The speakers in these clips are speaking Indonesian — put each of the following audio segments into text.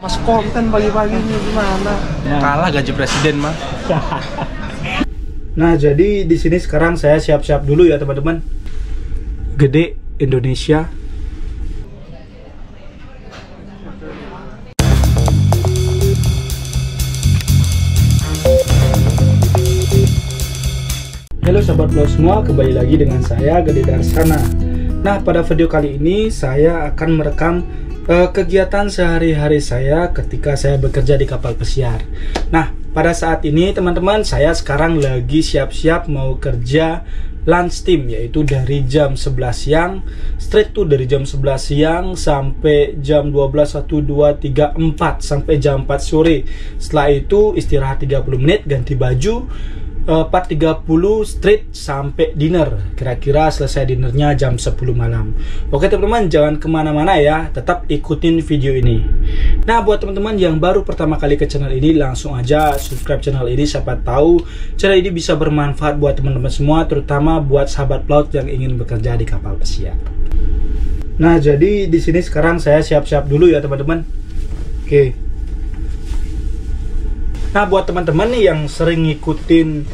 Mas konten pagi-paginya gimana? Ya. Kalah gaji presiden mah. Nah, jadi di sini sekarang saya siap-siap dulu ya teman-teman. Gede Indonesia. Halo sahabat vlog semua, kembali lagi dengan saya Gede Darsana. Nah, pada video kali ini saya akan merekam kegiatan sehari-hari saya ketika saya bekerja di kapal pesiar. Nah, pada saat ini teman-teman, saya sekarang lagi siap-siap mau kerja lunch team, yaitu dari jam 11 siang straight to dari jam 11 siang sampai jam 12, 1, 2, 3, 4 sampai jam 4 sore. Setelah itu istirahat 30 menit, ganti baju 4.30 straight sampai dinner. Kira-kira selesai dinernya jam 10 malam. Oke teman-teman, jangan kemana-mana ya, tetap ikutin video ini. Nah, buat teman-teman yang baru pertama kali ke channel ini, langsung aja subscribe channel ini. Siapa tahu channel ini bisa bermanfaat buat teman-teman semua, terutama buat sahabat pelaut yang ingin bekerja di kapal pesiar. Nah, jadi di sini sekarang saya siap-siap dulu ya teman-teman. Oke. Nah, buat teman-teman nih yang sering ngikutin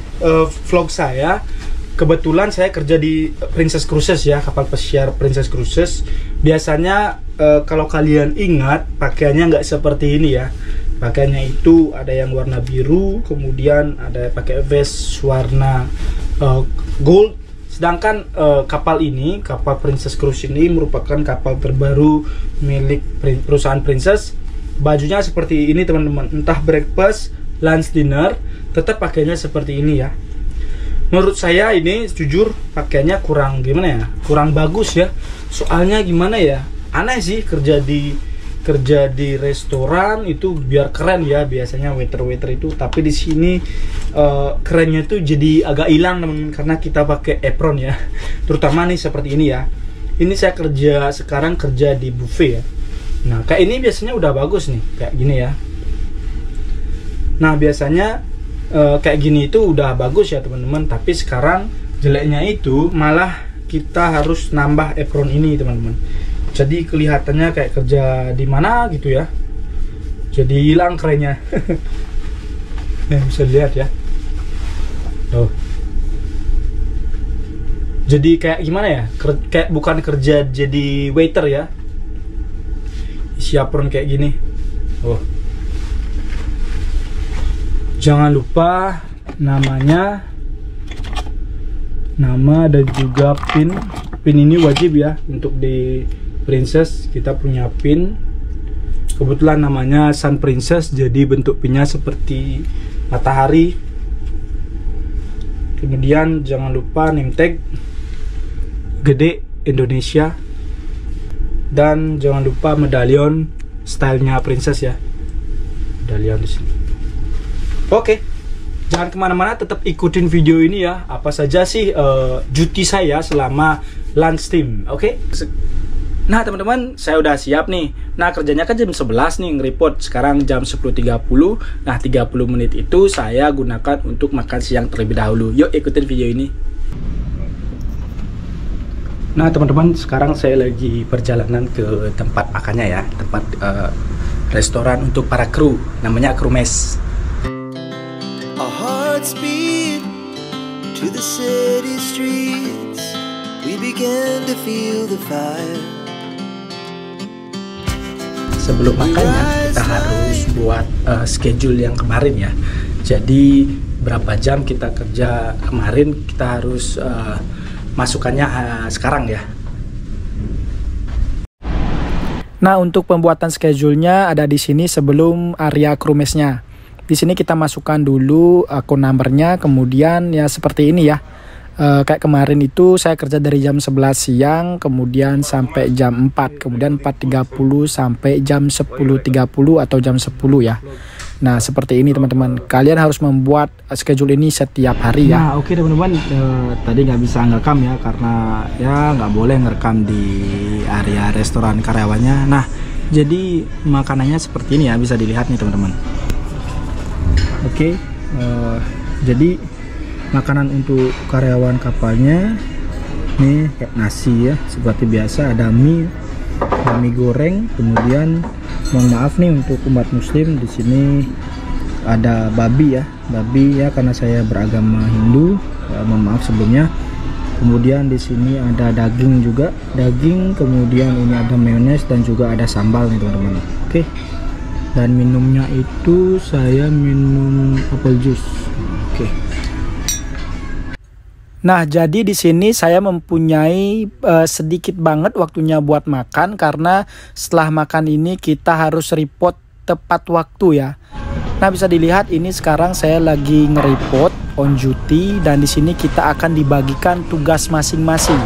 vlog saya, kebetulan saya kerja di Princess Cruises ya, kapal pesiar Princess Cruises. Biasanya kalau kalian ingat, pakaiannya nggak seperti ini ya. Pakaiannya itu ada yang warna biru, kemudian ada pakai vest warna gold. Sedangkan kapal ini, kapal Princess Cruises ini merupakan kapal terbaru milik perusahaan Princess. Bajunya seperti ini teman-teman, entah breakfast, lunch, dinner, tetap pakainya seperti ini ya. Menurut saya ini jujur pakainya kurang gimana ya, kurang bagus ya. Soalnya gimana ya, aneh sih kerja di restoran itu biar keren ya, biasanya waiter itu, tapi di sini kerennya tuh jadi agak hilang teman, karena kita pakai apron ya. Terutama nih seperti ini ya. Ini saya sekarang kerja di buffet ya. Nah, kayak ini biasanya udah bagus nih, kayak gini ya. Nah, biasanya kayak gini itu udah bagus ya teman-teman, tapi sekarang jeleknya itu malah kita harus nambah apron ini teman-teman. Jadi kelihatannya kayak kerja di mana gitu ya. Jadi hilang kerennya. Nah, bisa lihat ya. Oh. Jadi kayak gimana ya? Kayak bukan kerja jadi waiter ya. Isi apron kayak gini. Oh. Jangan lupa namanya, nama dan juga pin. Pin ini wajib ya untuk di Princess, kita punya pin. Kebetulan namanya Sun Princess, jadi bentuk pinnya seperti matahari. Kemudian jangan lupa name tag Gede Indonesia, dan jangan lupa medalion stylenya Princess ya, medalion di sini. Oke, jangan kemana-mana, tetap ikutin video ini ya. Apa saja sih duty saya selama lunch team, oke? Nah teman-teman, saya udah siap nih. Nah, kerjanya kan jam 11 nih nge-report. Sekarang jam 10.30. Nah, 30 menit itu saya gunakan untuk makan siang terlebih dahulu. Yuk ikutin video ini. Nah teman-teman, sekarang saya lagi perjalanan ke tempat makannya ya. Tempat restoran untuk para kru, namanya Kru Mess. Speed to the city streets, we began to feel the fire. Sebelum makannya kita harus buat schedule yang kemarin ya. Jadi berapa jam kita kerja kemarin, kita harus masukkannya sekarang ya. Nah, untuk pembuatan schedule-nya ada di sini sebelum area Kru Mess-nya. Di sini kita masukkan dulu akun numbernya, kemudian ya seperti ini ya. Kayak kemarin itu saya kerja dari jam 11 siang, kemudian sampai jam 4, kemudian 4.30 sampai jam 10.30 atau jam 10 ya. Nah, seperti ini teman-teman. Kalian harus membuat schedule ini setiap hari ya. Nah, oke teman-teman, tadi nggak bisa ngerekam ya, karena ya nggak boleh ngerekam di area restoran karyawannya. Nah, jadi makanannya seperti ini ya, bisa dilihat nih teman-teman. Oke, jadi makanan untuk karyawan kapalnya nih kayak nasi ya, seperti biasa ada mie, mie goreng. Kemudian mohon maaf nih untuk umat muslim, di sini ada babi ya karena saya beragama Hindu, mohon maaf sebelumnya. Kemudian di sini ada daging juga, kemudian ini ada mayones dan juga ada sambal nih teman-teman. Oke. Dan minumnya itu saya minum apple juice. Oke. Nah, jadi di sini saya mempunyai sedikit banget waktunya buat makan, karena setelah makan ini kita harus report tepat waktu ya. Nah, bisa dilihat ini sekarang saya lagi nge-report on duty, dan di sini kita akan dibagikan tugas masing-masing.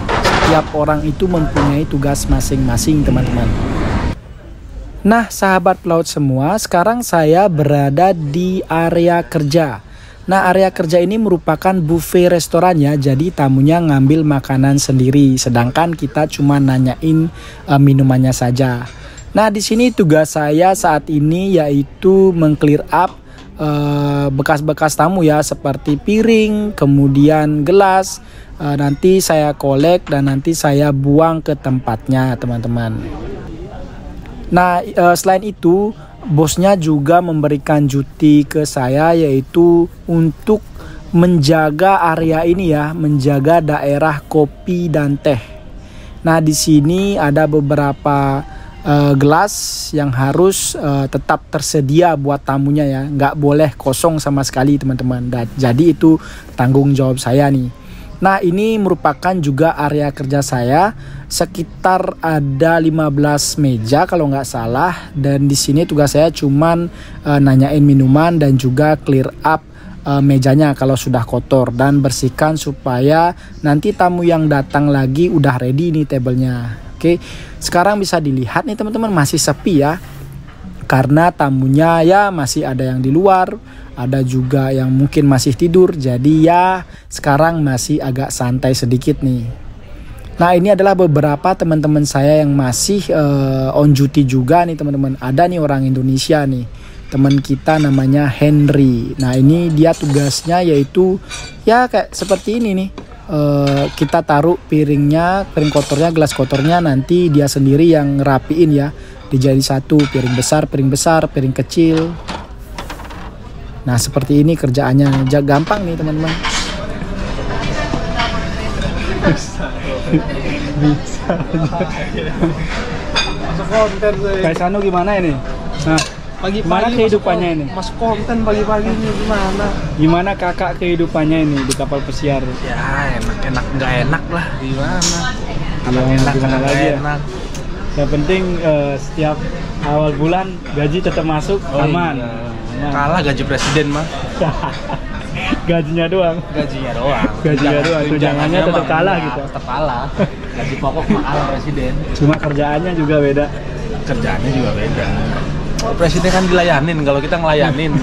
Setiap orang itu mempunyai tugas masing-masing, teman-teman. Nah, sahabat pelaut semua, sekarang saya berada di area kerja. Nah, area kerja ini merupakan buffet restorannya, jadi tamunya ngambil makanan sendiri, sedangkan kita cuma nanyain minumannya saja. Nah, di sini tugas saya saat ini yaitu meng-clear up bekas-bekas tamu ya, seperti piring, kemudian gelas. Nanti saya kolek dan nanti saya buang ke tempatnya, teman-teman. Nah, selain itu bosnya juga memberikan duty ke saya, yaitu untuk menjaga area ini ya, menjaga daerah kopi dan teh. Nah, di sini ada beberapa gelas yang harus tetap tersedia buat tamunya ya, nggak boleh kosong sama sekali, teman-teman. Jadi itu tanggung jawab saya nih. Nah, ini merupakan juga area kerja saya, sekitar ada 15 meja kalau nggak salah, dan di sini tugas saya cuman nanyain minuman dan juga clear up mejanya kalau sudah kotor, dan bersihkan supaya nanti tamu yang datang lagi udah ready nih tablenya. Oke, sekarang bisa dilihat nih teman-teman, masih sepi ya, karena tamunya ya masih ada yang di luar, ada juga yang mungkin masih tidur, jadi ya sekarang masih agak santai sedikit nih. Nah, ini adalah beberapa teman-teman saya yang masih on duty juga nih teman-teman. Ada nih orang Indonesia nih, teman kita namanya Henry. Nah, ini dia tugasnya yaitu ya kayak seperti ini nih. Kita taruh piring kotornya, gelas kotornya, nanti dia sendiri yang ngerapiin ya, dijadi satu, piring besar, piring kecil. Nah, seperti ini kerjaannya, gampang nih teman-teman. Bisa. Masuk konten sih. Kayak Sanu gimana ini? Nah, gimana kehidupannya ini? Masuk konten pagi-pagi ini gimana? Gimana kakak kehidupannya ini di kapal pesiar? Ya enak nggak enak lah, gimana? Kalau Enak gimana nggak lagi ya? enak. Yang penting setiap awal bulan gaji tetap masuk, aman. Iya. Aman. Kalah gaji presiden mah. Gajinya doang. Gajinya doang. Tunjangannya tetap kalah gitu. Tetap kalah. Gaji pokok mah kalah presiden. Cuma kerjaannya juga beda. Kerjaannya juga beda. Presiden kan dilayanin, kalau kita ngelayanin.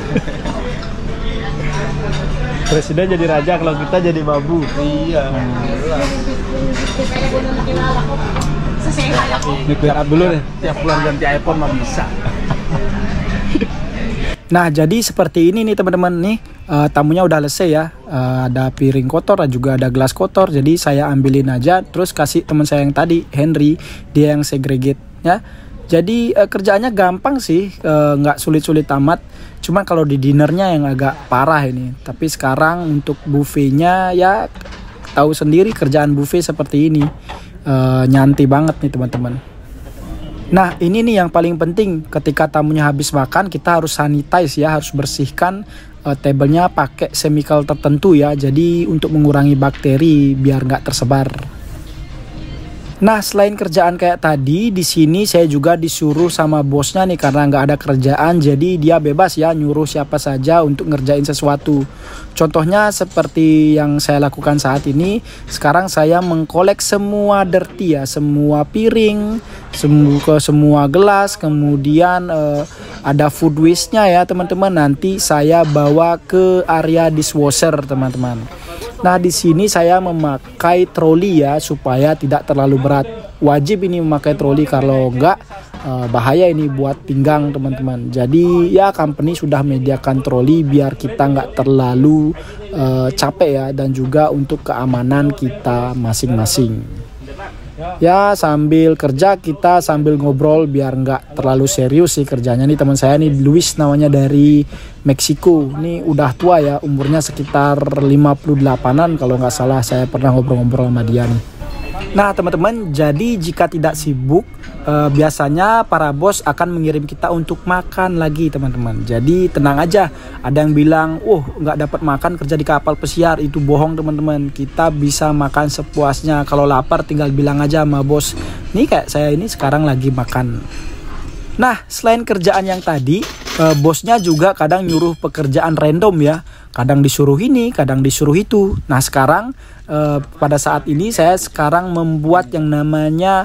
Presiden jadi raja, kalau kita jadi babu. Iya. Ini clear up dulu nih. Tiap bulan ganti iPhone mah bisa. Nah, jadi seperti ini nih teman-teman nih, tamunya udah selesai ya. Ada piring kotor, juga ada gelas kotor. Jadi saya ambilin aja, terus kasih teman saya yang tadi, Henry, dia yang segregate ya. Jadi kerjaannya gampang sih, nggak sulit-sulit amat. Cuma kalau di dinernya yang agak parah ini. Tapi sekarang untuk buffetnya ya tahu sendiri kerjaan buffet seperti ini. Nyantai banget nih teman-teman. Nah, ini nih yang paling penting, ketika tamunya habis makan kita harus sanitize ya, harus bersihkan tablenya pakai chemical tertentu ya. Jadi untuk mengurangi bakteri biar nggak tersebar. Nah, selain kerjaan kayak tadi, di sini saya juga disuruh sama bosnya nih, karena nggak ada kerjaan, jadi dia bebas ya nyuruh siapa saja untuk ngerjain sesuatu. Contohnya seperti yang saya lakukan saat ini, sekarang saya mengkolek semua dirty ya, semua piring, semua gelas, kemudian ada food waste-nya ya teman-teman. Nanti saya bawa ke area dishwasher teman-teman. Nah, di sini saya memakai troli ya, supaya tidak terlalu berat. Wajib ini memakai troli, kalau enggak bahaya ini buat pinggang teman-teman. Jadi ya company sudah menyediakan troli biar kita nggak terlalu capek ya, dan juga untuk keamanan kita masing-masing. Ya sambil kerja kita sambil ngobrol biar nggak terlalu serius sih kerjanya. Nih teman saya nih Luis namanya dari Meksiko. Ini udah tua ya, umurnya sekitar 58-an kalau nggak salah, saya pernah ngobrol-ngobrol sama dia nih. Nah teman-teman, jadi jika tidak sibuk biasanya para bos akan mengirim kita untuk makan lagi teman-teman. Jadi tenang aja, ada yang bilang nggak dapat makan kerja di kapal pesiar, itu bohong teman-teman. Kita bisa makan sepuasnya, kalau lapar tinggal bilang aja sama bos, nih kayak saya ini sekarang lagi makan. Nah selain kerjaan yang tadi, bosnya juga kadang nyuruh pekerjaan random ya. Kadang disuruh ini, kadang disuruh itu. Nah sekarang pada saat ini saya sekarang membuat yang namanya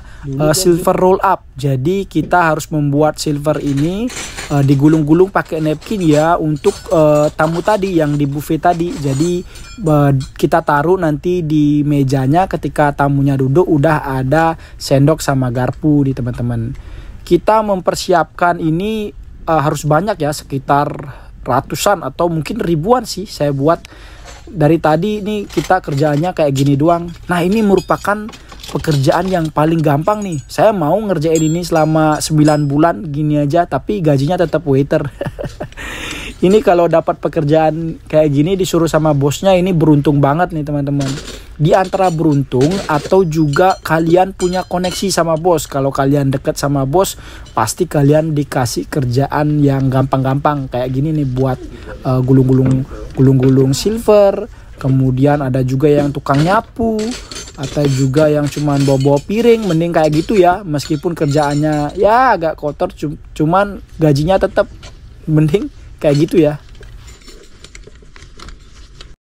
silver roll up. Jadi kita harus membuat silver ini digulung-gulung pakai napkin ya untuk tamu tadi yang di buffet tadi. Jadi kita taruh nanti di mejanya, ketika tamunya duduk udah ada sendok sama garpu di teman-teman. Kita mempersiapkan ini harus banyak ya, sekitar ratusan atau mungkin ribuan sih saya buat. Dari tadi nih kita kerjaannya kayak gini doang. Nah ini merupakan pekerjaan yang paling gampang nih. Saya mau ngerjain ini selama 9 bulan gini aja, tapi gajinya tetap waiter. Ini kalau dapat pekerjaan kayak gini disuruh sama bosnya, ini beruntung banget nih teman-teman. Di antara beruntung atau juga kalian punya koneksi sama bos. Kalau kalian deket sama bos, pasti kalian dikasih kerjaan yang gampang-gampang kayak gini nih, buat gulung-gulung silver. Kemudian ada juga yang tukang nyapu, atau juga yang cuman bawa-bawa piring. Mending kayak gitu ya, meskipun kerjaannya ya agak kotor, cuman gajinya tetap mending kayak gitu ya.